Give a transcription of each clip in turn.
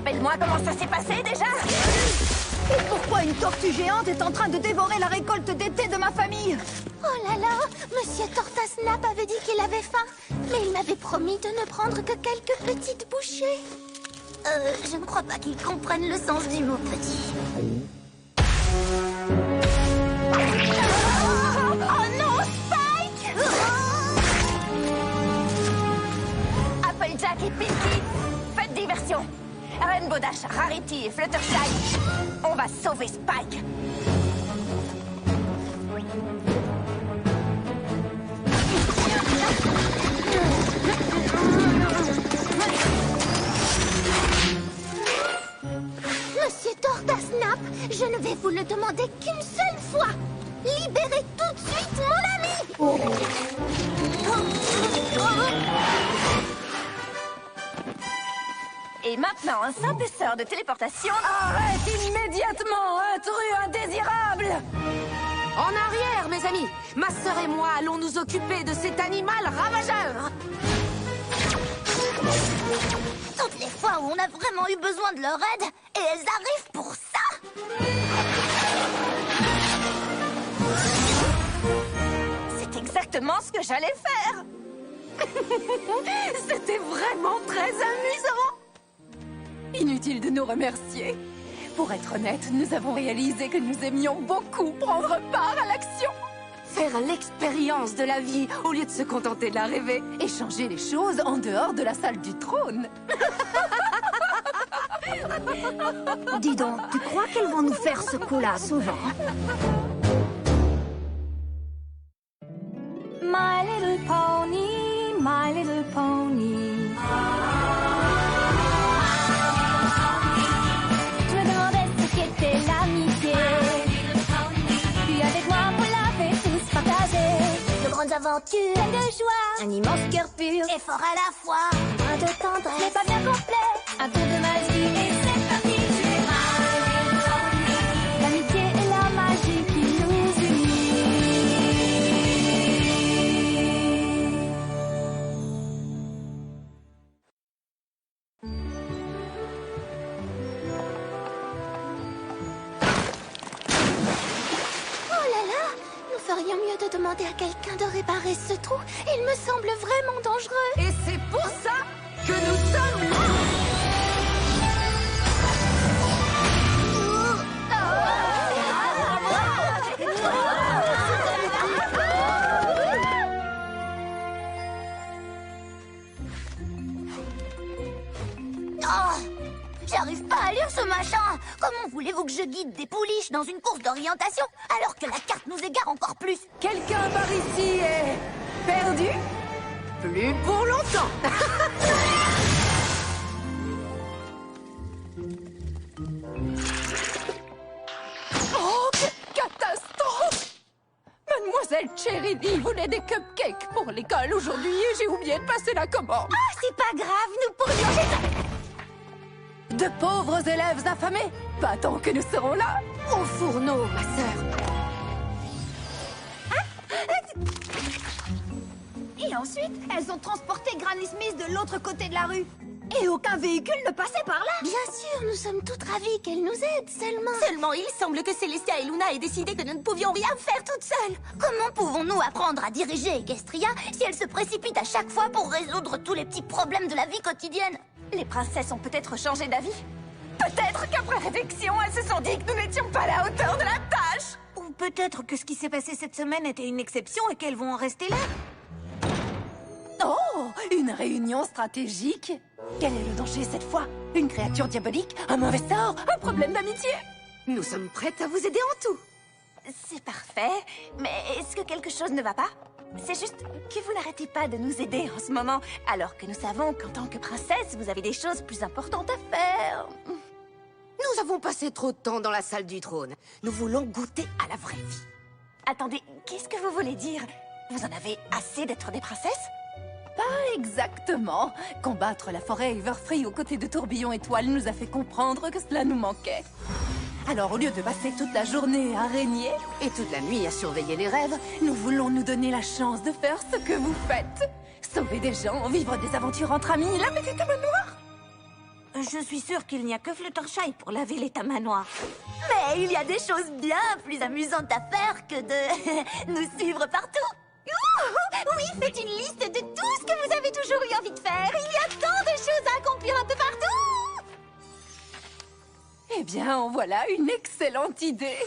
Rappelle-moi comment ça s'est passé déjà. Et pourquoi une tortue géante est en train de dévorer la récolte d'été de ma famille? Oh là là, Monsieur Tortasnap avait dit qu'il avait faim, mais il m'avait promis de ne prendre que quelques petites bouchées. Je ne crois pas qu'il comprenne le sens du mot petit. Oh non, Spike! Applejack et Pinky, faites diversion. Rainbow Dash, Rarity et Fluttershy, on va sauver Spike. Monsieur Tortasnap, je ne vais vous le demander qu'une seule fois. Libérez tout de suite mon ami! Et maintenant, un simple sort de téléportation. Arrête immédiatement, intrus indésirable! En arrière, mes amis! Ma sœur et moi allons nous occuper de cet animal ravageur! Toutes les fois où on a vraiment eu besoin de leur aide, et elles arrivent pour ça! C'est exactement ce que j'allais faire. C'était vraiment très amusant! Inutile de nous remercier. Pour être honnête, nous avons réalisé que nous aimions beaucoup prendre part à l'action. Faire l'expérience de la vie au lieu de se contenter de la rêver. Et changer les choses en dehors de la salle du trône. Dis donc, tu crois qu'elles vont nous faire ce coup-là souvent? My little pony, my little pony. Je me demandais ce qu'était l'amitié. Puis avec moi, vous l'avez tous partagé. De grandes aventures, Plein de joie, un immense cœur pur, et fort à la fois, un de tendresse. c'est pas bien complet. Un tour de magie et c'est parti. L'amitié et la magie qui nous unit. Oh là là, nous ferions mieux de demander à quelqu'un de réparer ce trou. Il me semble vraiment dangereux. Et c'est pour ça que nous sommes là! Oh, j'arrive pas à lire ce machin. Comment voulez-vous que je guide des pouliches dans une course d'orientation alors que la carte nous égare encore plus? Quelqu'un par ici est perdu? Plus pour longtemps! Oh, quelle catastrophe! Mademoiselle Cherry voulait des cupcakes pour l'école aujourd'hui et j'ai oublié de passer la commande. Ah, c'est pas grave, nous pourrions... De pauvres élèves affamés! Pas tant que nous serons là! Au fourneau, ma sœur! Et ensuite, elles ont transporté Granny Smith de l'autre côté de la rue. Et aucun véhicule ne passait par là. Bien sûr, nous sommes toutes ravies qu'elle nous aide, seulement... Seulement, il semble que Célestia et Luna aient décidé que nous ne pouvions rien faire toutes seules. Comment pouvons-nous apprendre à diriger Equestria si elle se précipite à chaque fois pour résoudre tous les petits problèmes de la vie quotidienne? Les princesses ont peut-être changé d'avis. Peut-être qu'après réflexion, elles se sont dit que nous n'étions pas à la hauteur de la tâche. Ou peut-être que ce qui s'est passé cette semaine était une exception et qu'elles vont en rester là. Oh, une réunion stratégique? Quel est le danger cette fois? Une créature diabolique? Un mauvais sort? Un problème d'amitié? Nous sommes prêtes à vous aider en tout. C'est parfait, mais est-ce que quelque chose ne va pas? C'est juste que vous n'arrêtez pas de nous aider en ce moment, alors que nous savons qu'en tant que princesse, vous avez des choses plus importantes à faire. Nous avons passé trop de temps dans la salle du trône. Nous voulons goûter à la vraie vie. Attendez, qu'est-ce que vous voulez dire? Vous en avez assez d'être des princesses? Pas exactement. Combattre la forêt Everfree aux côtés de Tourbillon Étoile nous a fait comprendre que cela nous manquait. Alors au lieu de passer toute la journée à régner et toute la nuit à surveiller les rêves, nous voulons nous donner la chance de faire ce que vous faites. Sauver des gens, vivre des aventures entre amis, la petite manoir. Je suis sûre qu'il n'y a que Fluttershy pour laver les tamanois. Mais il y a des choses bien plus amusantes à faire que de nous suivre partout. Oui, faites une liste de tout ce que vous avez toujours eu envie de faire. Il y a tant de choses à accomplir un peu partout. Eh bien, en voilà une excellente idée.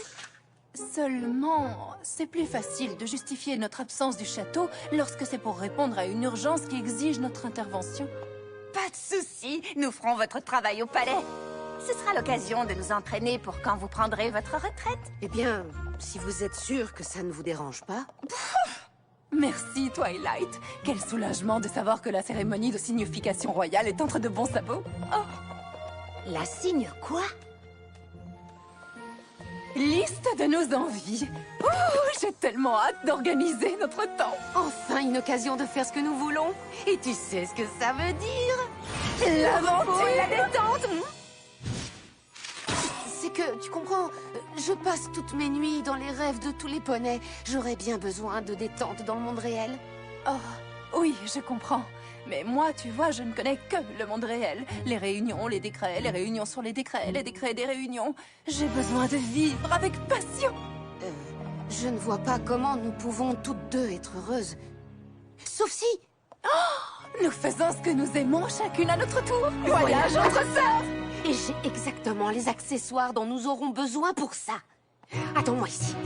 Seulement, c'est plus facile de justifier notre absence du château lorsque c'est pour répondre à une urgence qui exige notre intervention. Pas de souci, nous ferons votre travail au palais. Ce sera l'occasion de nous entraîner pour quand vous prendrez votre retraite. Eh bien, si vous êtes sûr que ça ne vous dérange pas... Merci, Twilight. Quel soulagement de savoir que la cérémonie de signification royale est entre de bons sabots. La signe quoi? Liste de nos envies. J'ai tellement hâte d'organiser notre temps. Enfin, une occasion de faire ce que nous voulons. Et tu sais ce que ça veut dire? L'aventure et la détente. C'est que, tu comprends, je passe toutes mes nuits dans les rêves de tous les poneys. J'aurais bien besoin de détente dans le monde réel. Oh, oui, je comprends. Mais moi, tu vois, je ne connais que le monde réel. Les réunions, les décrets, les réunions sur les décrets des réunions. J'ai besoin de vivre avec passion. Je ne vois pas comment nous pouvons toutes deux être heureuses. Sauf si... Nous faisons ce que nous aimons chacune à notre tour. Voyage entre sœurs. Et j'ai exactement les accessoires dont nous aurons besoin pour ça. Attends-moi ici.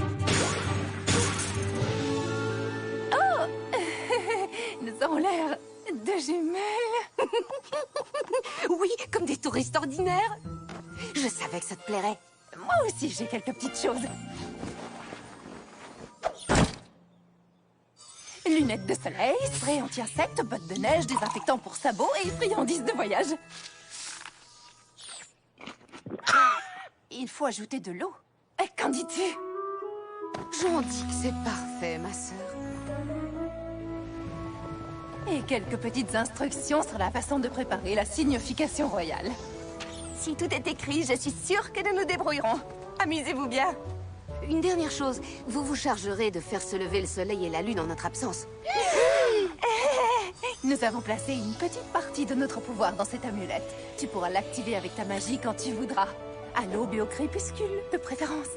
Nous avons l'air de jumelles. Oui, comme des touristes ordinaires. Je savais que ça te plairait. Moi aussi, j'ai quelques petites choses. Lunettes de soleil, spray anti-insectes, bottes de neige, désinfectant pour sabots et friandises de voyage. Il faut ajouter de l'eau. Qu'en dis-tu? J'en dis que c'est parfait, ma sœur. Et quelques petites instructions sur la façon de préparer la signification royale. Si tout est écrit, je suis sûre que nous nous débrouillerons. Amusez-vous bien. Une dernière chose, vous vous chargerez de faire se lever le soleil et la lune en notre absence. Nous avons placé une petite partie de notre pouvoir dans cette amulette. Tu pourras l'activer avec ta magie quand tu voudras. À l'aube et au crépuscule, de préférence.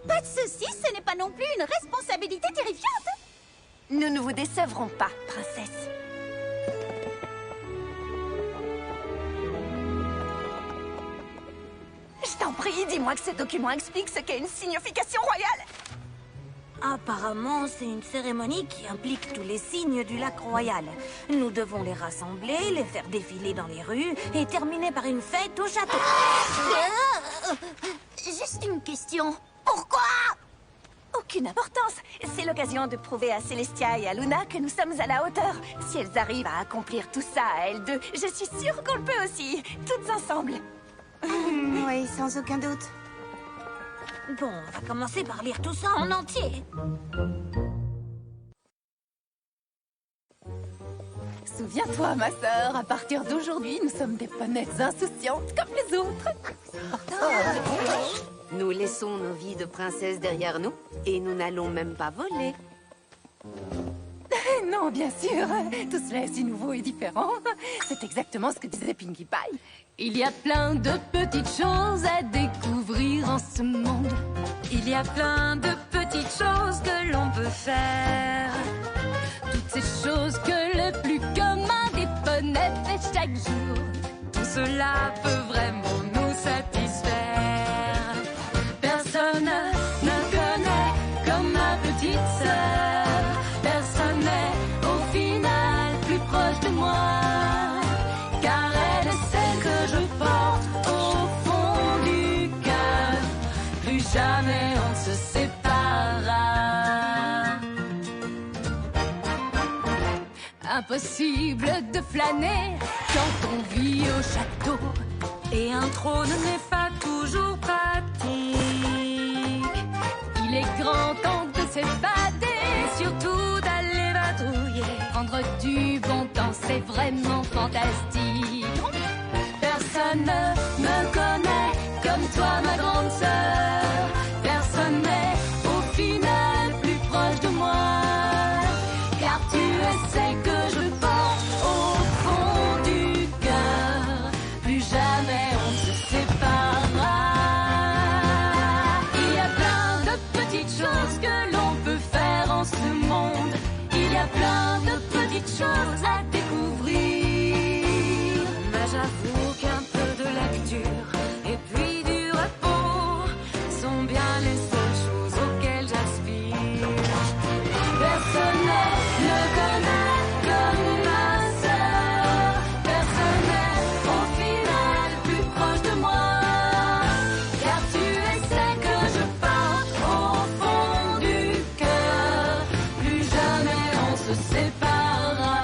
Pas de soucis, ce n'est pas non plus une responsabilité terrifiante. Nous ne vous décevrons pas, princesse. Je t'en prie, dis-moi que ce document explique ce qu'est une signification royale. Apparemment, c'est une cérémonie qui implique tous les signes du lac royal. Nous devons les rassembler, les faire défiler dans les rues et terminer par une fête au château. Juste une question. Pourquoi? Aucune importance. C'est l'occasion de prouver à Célestia et à Luna que nous sommes à la hauteur. Si elles arrivent à accomplir tout ça à elles deux, je suis sûre qu'on le peut aussi. Toutes ensemble. Oui, sans aucun doute. Bon, on va commencer par lire tout ça en entier. Souviens-toi, ma sœur, à partir d'aujourd'hui, nous sommes des ponettes insouciantes comme les autres. Nous laissons nos vies de princesses derrière nous et nous n'allons même pas voler. Non, bien sûr. Tout cela est si nouveau et différent. C'est exactement ce que disait Pinkie Pie. Il y a plein de petites choses à découvrir en ce monde. Il y a plein de petites choses que l'on peut faire. Toutes ces choses que le plus commun des poneys fait chaque jour. Tout cela peut vraiment nous satisfaire. Personne ne connaît comme ma petite sœur. Personne n'est au final plus proche de moi. Car elle est celle que je porte au fond du cœur. Plus jamais on ne se séparera. Impossible de flâner quand on vit au château. Et un trône n'est pas toujours pratique. Il est grand temps de s'évader et surtout d'aller vadrouiller. Prendre du bon temps, c'est vraiment fantastique. Personne ne me connaît comme toi, ma grande sœur. Personne n'est au final plus proche de moi. Car tu es celle que je porte au fond du cœur. se séparera.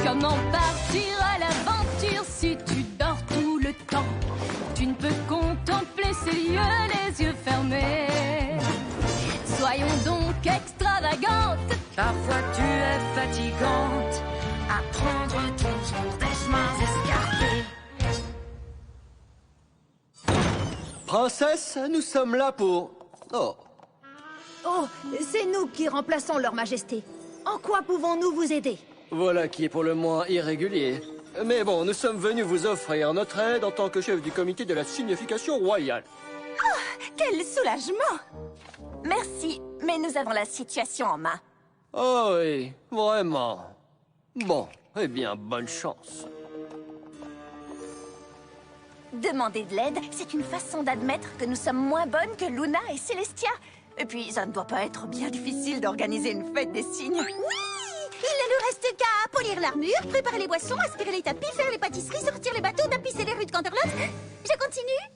Comment partir à l'aventure si tu dors tout le temps? Tu ne peux contempler ces lieux les yeux fermés. Soyons donc extravagantes. Parfois tu es fatigante à prendre ton sens des chemins escarpés. Princesse, nous sommes là pour... Oh. Oh, c'est nous qui remplaçons leur majesté. En quoi pouvons-nous vous aider? Voilà qui est pour le moins irrégulier. Mais bon, nous sommes venus vous offrir notre aide en tant que chef du comité de la signification royale. Quel soulagement! Merci, mais nous avons la situation en main. Oh oui, vraiment. Bon, eh bien, bonne chance. Demander de l'aide, c'est une façon d'admettre que nous sommes moins bonnes que Luna et Célestia. Et puis, ça ne doit pas être bien difficile d'organiser une fête des cygnes. Oui! Il ne nous reste qu'à polir l'armure, préparer les boissons, aspirer les tapis, faire les pâtisseries, sortir les bateaux, tapisser les rues de Canterlot. Je continue?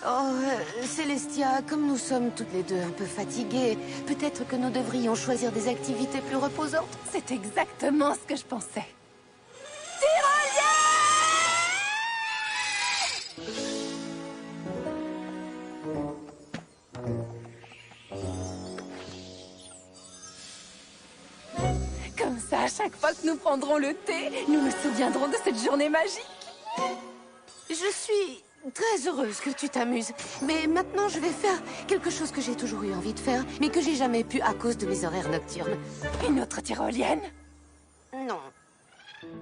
Oh, Célestia, comme nous sommes toutes les deux un peu fatiguées, peut-être que nous devrions choisir des activités plus reposantes. C'est exactement ce que je pensais. Comme ça, à chaque fois que nous prendrons le thé, nous nous souviendrons de cette journée magique. Je suis très heureuse que tu t'amuses. Mais maintenant, je vais faire quelque chose que j'ai toujours eu envie de faire, mais que j'ai jamais pu à cause de mes horaires nocturnes. Une autre tyrolienne? Non.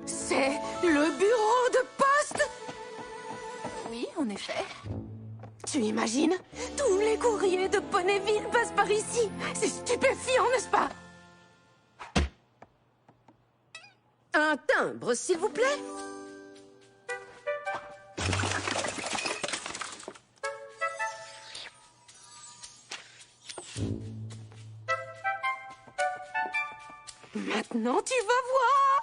C'est le bureau de poste! Oui, en effet. Tu imagines? Tous les courriers de Ponyville passent par ici. C'est stupéfiant, n'est-ce pas? Un timbre, s'il vous plaît. Maintenant, tu vas voir.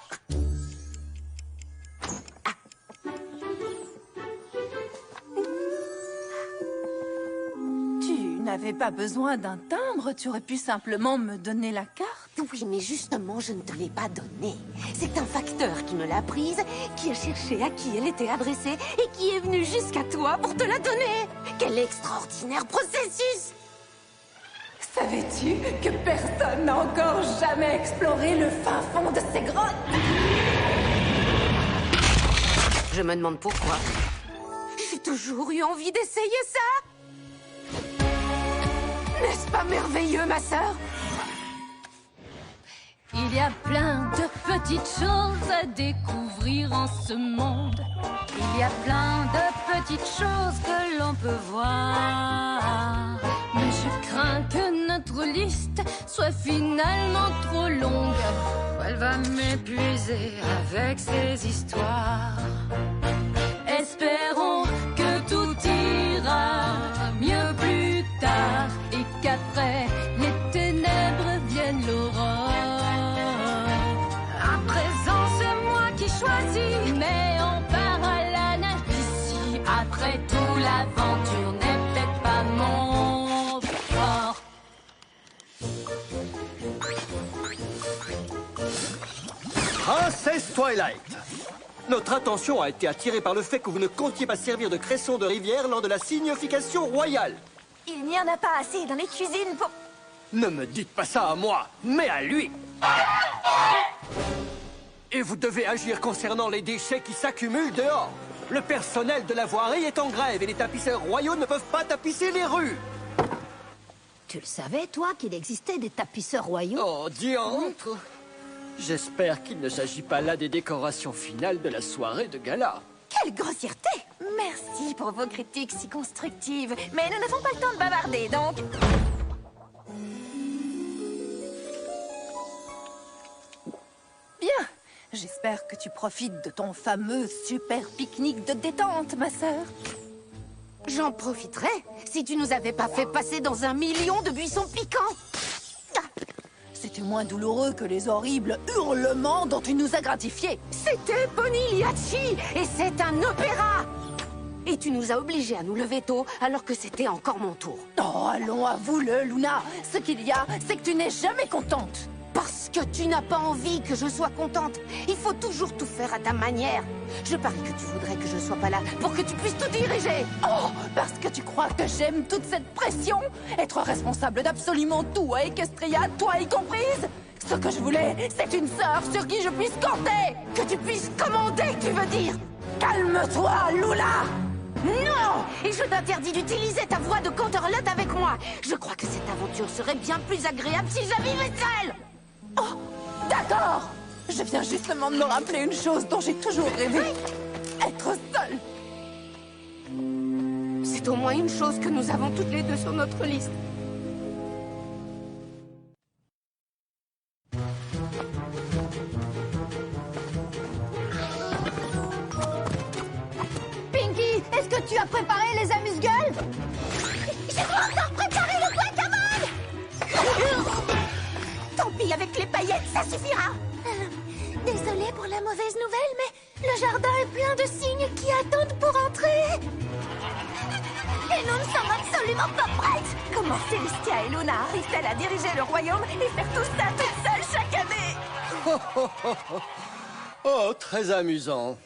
Tu n'avais pas besoin d'un timbre, tu aurais pu simplement me donner la carte. Oui, mais justement, je ne te l'ai pas donnée. C'est un facteur qui me l'a prise, qui a cherché à qui elle était adressée et qui est venu jusqu'à toi pour te la donner. Quel extraordinaire processus! Savais-tu que personne n'a encore jamais exploré le fin fond de ces grottes? Je me demande pourquoi. J'ai toujours eu envie d'essayer ça. N'est-ce pas merveilleux, ma sœur? Il y a plein de petites choses à découvrir en ce monde. Il y a plein de petites choses que l'on peut voir. Mais je crains que notre liste soit finalement trop longue. Elle va m'épuiser avec ces histoires. Espérons que tout ira mieux plus tard et qu'après les ténèbres vienne l'aurore. À présent, c'est moi qui choisis, mais on part à la nage d'ici. Après tout, l'aventure n'est peut-être pas mon fort. Princesse Twilight, notre attention a été attirée par le fait que vous ne comptiez pas servir de cresson de rivière lors de la signification royale. Il n'y en a pas assez dans les cuisines pour... Ne me dites pas ça à moi, mais à lui. Et vous devez agir concernant les déchets qui s'accumulent dehors. Le personnel de la voirie est en grève et les tapisseurs royaux ne peuvent pas tapisser les rues. Tu le savais, toi, qu'il existait des tapisseurs royaux? Oh, diantre! J'espère qu'il ne s'agit pas là des décorations finales de la soirée de gala. Quelle grossièreté! Merci pour vos critiques si constructives. Mais nous n'avons pas le temps de bavarder, donc... Bien. J'espère que tu profites de ton fameux super pique-nique de détente, ma sœur. J'en profiterais si tu nous avais pas fait passer dans 1 million de buissons piquants. C'était moins douloureux que les horribles hurlements dont tu nous as gratifiés. C'était Ponyliachi et c'est un opéra. Et tu nous as obligés à nous lever tôt, alors que c'était encore mon tour. Oh, allons, avoue-le, Luna. Ce qu'il y a, c'est que tu n'es jamais contente. Parce que tu n'as pas envie que je sois contente. Il faut toujours tout faire à ta manière. Je parie que tu voudrais que je sois pas là pour que tu puisses tout diriger. Oh, parce que tu crois que j'aime toute cette pression? Être responsable d'absolument tout à Equestria, toi y comprise? Ce que je voulais, c'est une sœur sur qui je puisse compter. Que tu puisses commander, tu veux dire? Calme-toi, Luna. Non! Et je t'interdis d'utiliser ta voix de conterlotte avec moi. Je crois que cette aventure serait bien plus agréable si je vivais seule. Oh, d'accord. Je viens justement de me rappeler une chose dont j'ai toujours rêvé. Être seule. C'est au moins une chose que nous avons toutes les deux sur notre liste. Pinky, est-ce que tu as préparé les amuse-gueules? J'ai pas encore préparé le guacamole! Tant pis, avec les paillettes, ça suffira. Désolée pour la mauvaise nouvelle, mais le jardin est plein de cygnes qui attendent pour entrer. Et nous ne sommes absolument pas prêtes. Comment Célestia et Luna arrivent-elles à diriger le royaume et faire tout ça toute seule chaque année? Oh, très amusant.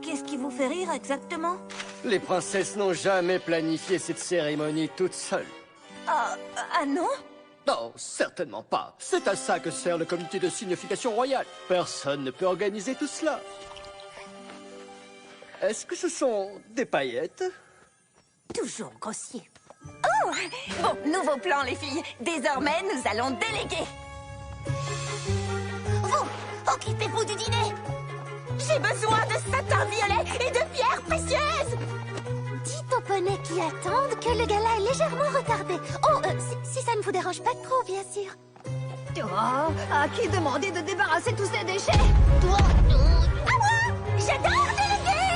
Qu'est-ce qui vous fait rire exactement? Les princesses n'ont jamais planifié cette cérémonie toutes seules. Ah non? Non, certainement pas. C'est à ça que sert le comité de signification royale. Personne ne peut organiser tout cela. Est-ce que ce sont des paillettes? Toujours grossier. Oh! Bon, nouveau plan, les filles. Désormais, nous allons déléguer. Vous, occupez-vous du dîner. J'ai besoin de satin violet et de pierres précieuses. Dites aux poneys qui attendent que le gala est légèrement retardé. Oh, si ça ne vous dérange pas trop, bien sûr. Oh, à qui demander de débarrasser tous ces déchets? À moi, j'adore déléguer.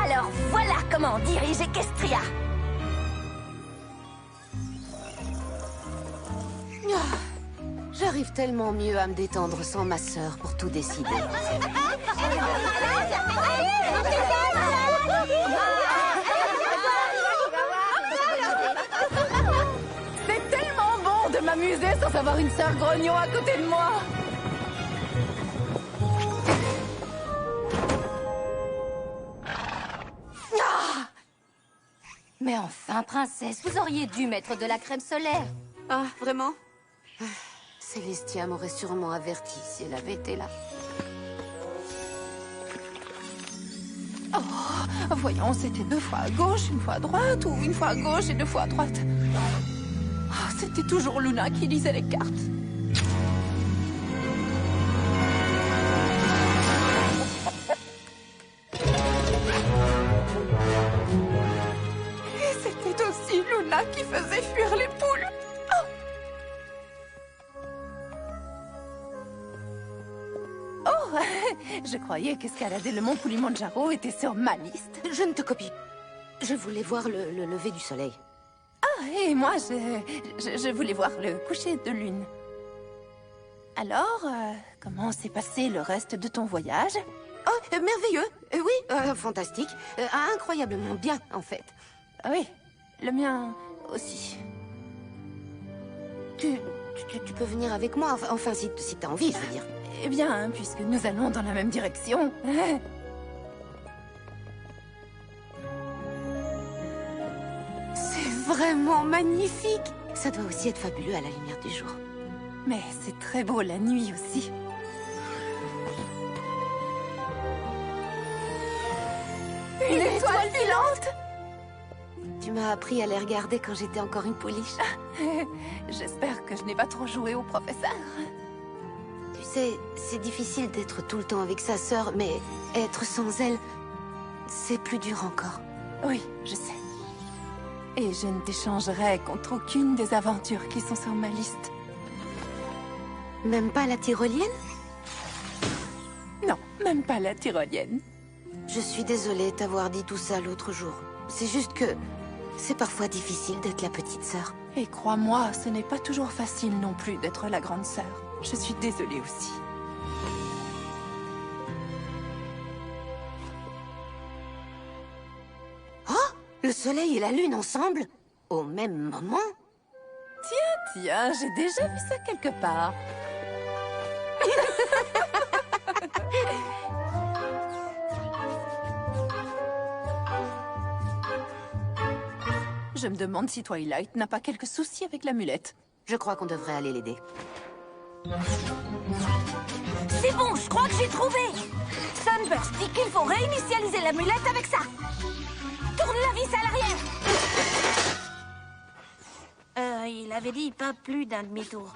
Alors voilà comment on dirige Equestria. J'arrive tellement mieux à me détendre sans ma sœur pour tout décider. C'est tellement bon de m'amuser sans avoir une sœur grognon à côté de moi. Mais enfin, princesse, vous auriez dû mettre de la crème solaire. Ah, vraiment? Célestia m'aurait sûrement averti si elle avait été là. Oh, voyons, c'était 2 fois à gauche, 1 fois à droite, ou 1 fois à gauche et 2 fois à droite. Oh, c'était toujours Luna qui lisait les cartes. Et c'était aussi Luna qui faisait fuir les poules. Oh, je croyais qu'escalader le mont Pulimanjaro était sur ma liste. Je ne te copie. Je voulais voir le lever du soleil. Ah, et moi, je voulais voir le coucher de lune. Alors, comment s'est passé le reste de ton voyage? Oh, merveilleux. Oui, fantastique. Incroyablement bien, en fait. Ah oui, le mien aussi. Tu peux venir avec moi, enfin si t'as envie, je veux dire. Eh bien, puisque nous allons dans la même direction. C'est vraiment magnifique. Ça doit aussi être fabuleux à la lumière du jour. Mais c'est très beau la nuit aussi. Une étoile filante! Tu m'as appris à les regarder quand j'étais encore une pouliche. J'espère que je n'ai pas trop joué au professeur. Tu sais, c'est difficile d'être tout le temps avec sa sœur, mais être sans elle, c'est plus dur encore. Oui, je sais. Et je ne t'échangerai contre aucune des aventures qui sont sur ma liste. Même pas la tyrolienne? Non, même pas la tyrolienne. Je suis désolée de t'avoir dit tout ça l'autre jour. C'est juste que c'est parfois difficile d'être la petite sœur. Et crois-moi, ce n'est pas toujours facile non plus d'être la grande sœur. Je suis désolée aussi. Oh, le soleil et la lune ensemble, au même moment? Tiens, j'ai déjà vu ça quelque part. Je me demande si Twilight n'a pas quelques soucis avec l'amulette. Je crois qu'on devrait aller l'aider. C'est bon, je crois que j'ai trouvé. Sunburst dit qu'il faut réinitialiser l'amulette avec ça. Tourne la vis à l'arrière. Il avait dit pas plus d'un demi-tour.